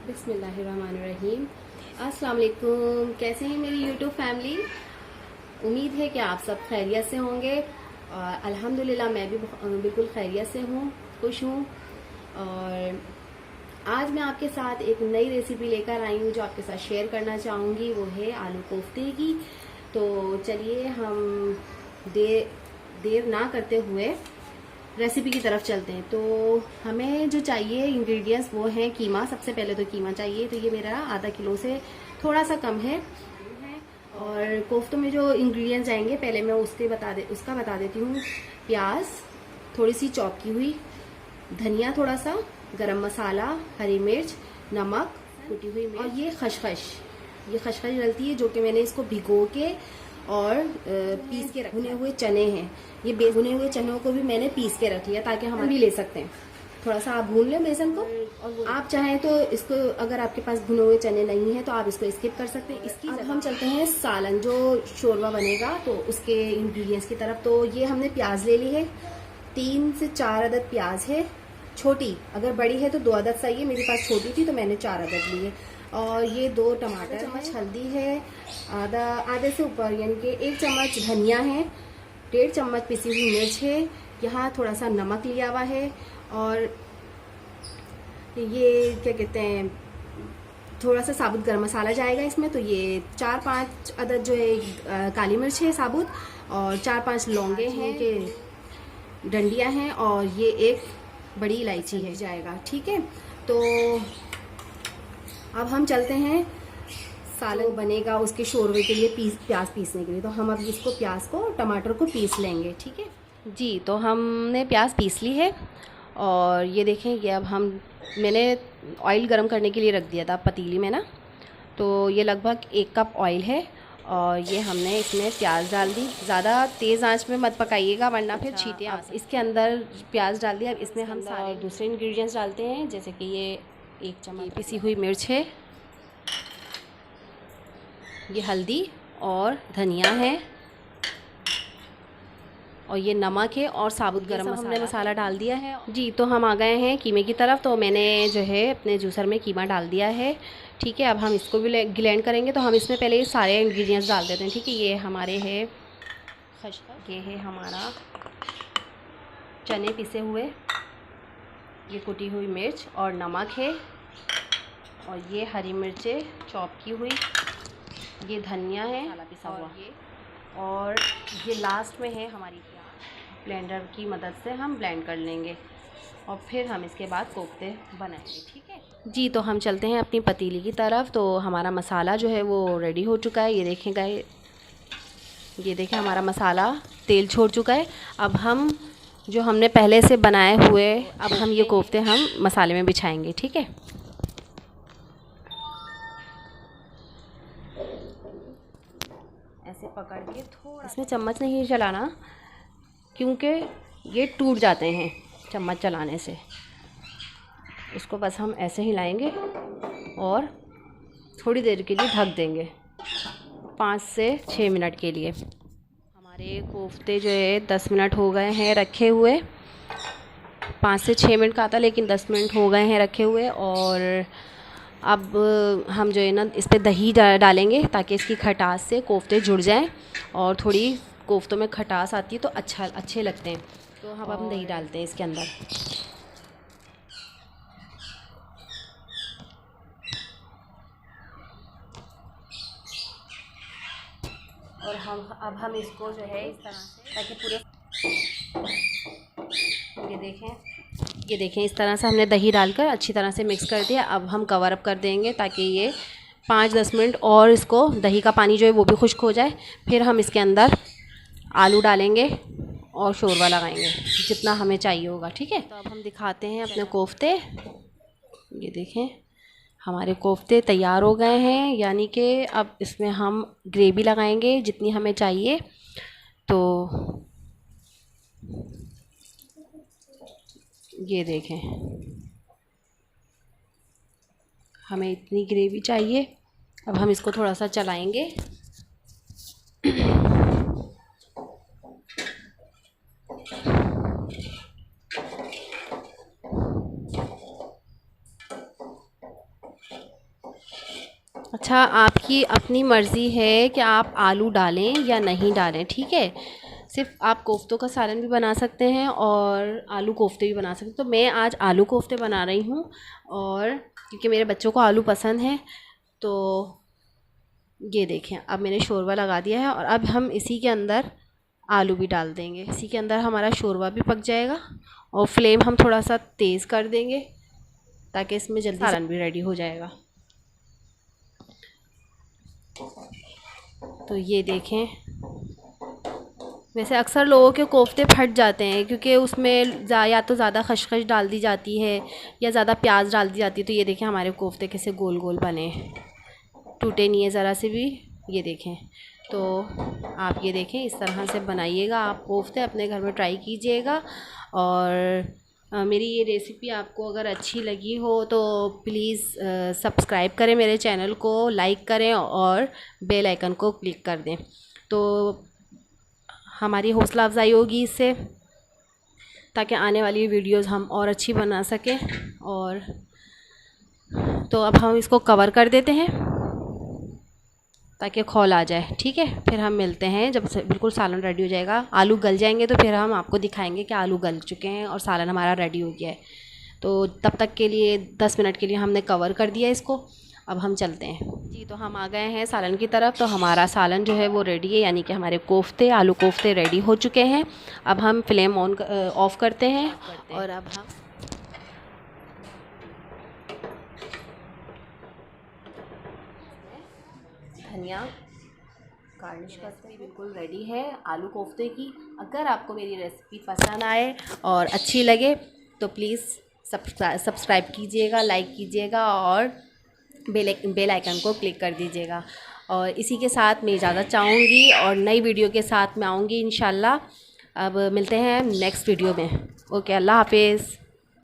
बिस्मिल्लाहिर्रहमानिर्रहीम। अस्सलाम वालेकुम। कैसे हैं मेरी यूट्यूब फैमिली? उम्मीद है कि आप सब खैरियत से होंगे और अल्हम्दुलिल्लाह मैं भी बिल्कुल खैरियत से हूँ, खुश हूँ। और आज मैं आपके साथ एक नई रेसिपी लेकर आई हूँ जो आपके साथ शेयर करना चाहूँगी। वो है आलू कोफ्ते की। तो चलिए हम देर ना करते हुए रेसिपी की तरफ चलते हैं। तो हमें जो चाहिए इंग्रेडिएंट्स वो है कीमा। सबसे पहले तो कीमा चाहिए। तो ये मेरा आधा किलो से थोड़ा सा कम है। और कोफ्तों में जो इंग्रेडिएंट्स जाएंगे पहले मैं उसका बता देती हूँ। प्याज थोड़ी सी चॉप की हुई, धनिया थोड़ा सा, गरम मसाला, हरी मिर्च, नमक, कुटी हुई मिर्च और ये खसखस डलती है जो कि मैंने इसको भिगो के और पीस के भुने हुए चने हैं। ये भुने हुए चनों को भी मैंने पीस के रख लिया ताकि हम भी ले सकते हैं। थोड़ा सा आप भून लें बेसन को। और आप चाहें तो इसको, अगर आपके पास भुने हुए चने नहीं है तो आप इसको स्किप कर सकते हैं। इसकी अब हम चलते हैं सालन जो शोरबा बनेगा तो उसके इंग्रेडिएंट्स की तरफ। तो ये हमने प्याज ले ली है, 3 से 4 अदद प्याज है छोटी। अगर बड़ी है तो 2 अदद सही है, मेरे पास छोटी थी तो मैंने 4 अदद ली है। और ये 2 टमाटर, चम्मच हल्दी है, आधे से ऊपर यानी कि 1 चम्मच धनिया है, 1.5 चम्मच पिसी हुई मिर्च है, यहाँ थोड़ा सा नमक लिया हुआ है। और ये क्या कहते हैं, थोड़ा सा साबुत गरम मसाला जाएगा इसमें। तो ये 4-5 अदद जो है काली मिर्च है साबुत, और 4-5 लौंगे हैं कि डंडियां हैं, और ये एक बड़ी इलायची है जाएगा। ठीक है, तो अब हम चलते हैं सालन बनेगा उसके शोरबे के लिए प्याज पीसने के लिए। तो हम अब इसको प्याज को टमाटर को पीस लेंगे। ठीक है जी। तो हमने प्याज पीस ली है और ये देखें, ये अब मैंने ऑयल गरम करने के लिए रख दिया था पतीली में ना। तो ये लगभग 1 कप ऑयल है और ये हमने इसमें प्याज डाल दी। ज़्यादा तेज़ आंच में मत पकाइएगा वरना फिर छींटे आ सकते। इसके अंदर प्याज डाल दिया। अब इसमें हम सारे दूसरे इंग्रेडिएंट्स डालते हैं, जैसे कि ये 1 चम्मच पिसी हुई मिर्च है, ये हल्दी और धनिया है, और ये नमक है और साबुत गरम मसाला। हमने मसाला डाल दिया है जी। तो हम आ गए हैं कीमे की तरफ। तो मैंने जो है अपने जूसर में कीमा डाल दिया है। ठीक है, अब हम इसको भी ग्लैंड करेंगे। तो हम इसमें पहले ये सारे इंग्रेडिएंट्स डाल देते हैं। ठीक है, ये हमारे है खसखस, ये है हमारा चने पिसे हुए, ये कुटी हुई मिर्च और नमक है, और ये हरी मिर्चें चॉप की हुई, ये धनिया है पिसा हुआ, और ये लास्ट में है हमारी प्याज। ब्लेंडर की मदद से हम ब्लेंड कर लेंगे और फिर हम इसके बाद कोफ्ते बनाएंगे। ठीक है जी। तो हम चलते हैं अपनी पतीली की तरफ। तो हमारा मसाला जो है वो रेडी हो चुका है। ये देखें हमारा मसाला तेल छोड़ चुका है। अब हम जो हमने पहले से बनाए हुए, अब हम ये कोफ्ते हम मसाले में बिछाएंगे। ठीक है, ऐसे पकड़ के थोड़ा, इसमें चम्मच नहीं चलाना क्योंकि ये टूट जाते हैं चम्मच चलाने से। इसको बस हम ऐसे ही लाएंगे और थोड़ी देर के लिए ढक देंगे, 5 से 6 मिनट के लिए। हमारे कोफ्ते जो है 10 मिनट हो गए हैं रखे हुए। 5 से 6 मिनट का था लेकिन 10 मिनट हो गए हैं रखे हुए। और अब हम जो है ना इस पर दही डालेंगे ताकि इसकी खटास से कोफ्ते जुड़ जाएं, और थोड़ी कोफ्तों में खटास आती है तो अच्छे लगते हैं। तो हम दही डालते हैं इसके अंदर। और अब हम इसको जो है इस तरह से, ताकि पूरे, ये देखें इस तरह से हमने दही डालकर अच्छी तरह से मिक्स कर दिया। अब हम कवर अप कर देंगे ताकि ये 5-10 मिनट और इसको दही का पानी जो है वो भी खुश्क हो जाए। फिर हम इसके अंदर आलू डालेंगे और शोरबा लगाएंगे जितना हमें चाहिए होगा। ठीक है, तो अब हम दिखाते हैं अपने कोफ्ते। ये देखें हमारे कोफ्ते तैयार हो गए हैं, यानी कि अब इसमें हम ग्रेवी लगाएंगे जितनी हमें चाहिए। तो ये देखें हमें इतनी ग्रेवी चाहिए। अब हम इसको थोड़ा सा चलाएंगे। अच्छा, आपकी अपनी मर्ज़ी है कि आप आलू डालें या नहीं डालें, ठीक है। सिर्फ आप कोफ्तों का सालन भी बना सकते हैं और आलू कोफ्ते भी बना सकते हैं। तो मैं आज आलू कोफ्ते बना रही हूँ, और क्योंकि मेरे बच्चों को आलू पसंद है, तो ये देखें अब मैंने शोरबा लगा दिया है, और अब हम इसी के अंदर आलू भी डाल देंगे। इसी के अंदर हमारा शोरबा भी पक जाएगा, और फ्लेम हम थोड़ा सा तेज़ कर देंगे ताकि इसमें जल्दी सालन भी रेडी हो जाएगा। तो ये देखें, वैसे अक्सर लोगों के कोफ्ते फट जाते हैं क्योंकि उसमें या तो ज़्यादा खशखश डाल दी जाती है या ज़्यादा प्याज डाल दी जाती है। तो ये देखें हमारे कोफ्ते कैसे गोल गोल बने, टूटे नहीं है ज़रा से भी। ये देखें, तो आप ये देखें इस तरह से बनाइएगा आप कोफ्ते, अपने घर में ट्राई कीजिएगा। और मेरी ये रेसिपी आपको अगर अच्छी लगी हो तो प्लीज़ सब्सक्राइब करें मेरे चैनल को, लाइक करें और बेल आइकन को क्लिक कर दें, तो हमारी हौसला अफजाई होगी इससे, ताकि आने वाली वीडियोज़ हम और अच्छी बना सकें। और तो अब हम इसको कवर कर देते हैं ताकि खौल आ जाए, ठीक है। फिर हम मिलते हैं जब बिल्कुल सालन रेडी हो जाएगा, आलू गल जाएंगे, तो फिर हम आपको दिखाएंगे कि आलू गल चुके हैं और सालन हमारा रेडी हो गया है। तो तब तक के लिए 10 मिनट के लिए हमने कवर कर दिया इसको। अब हम चलते हैं जी। तो हम आ गए हैं सालन की तरफ। तो हमारा सालन जो है वो रेडी है, यानी कि हमारे कोफ्ते, आलू कोफ्ते रेडी हो चुके हैं। अब हम फ्लेम ऑफ़ करते हैं, और अब हम धनिया गार्निश करते हैं। बिल्कुल रेडी है आलू कोफ्ते की। अगर आपको मेरी रेसिपी पसंद आए और अच्छी लगे तो प्लीज़ सब्सक्राइब कीजिएगा, लाइक कीजिएगा और बेल आइकन को क्लिक कर दीजिएगा। और इसी के साथ मैं इजाज़त चाहूँगी, और नई वीडियो के साथ मैं आऊँगी इंशाल्लाह। अब मिलते हैं नेक्स्ट वीडियो में। ओके, अल्लाह हाफिज़।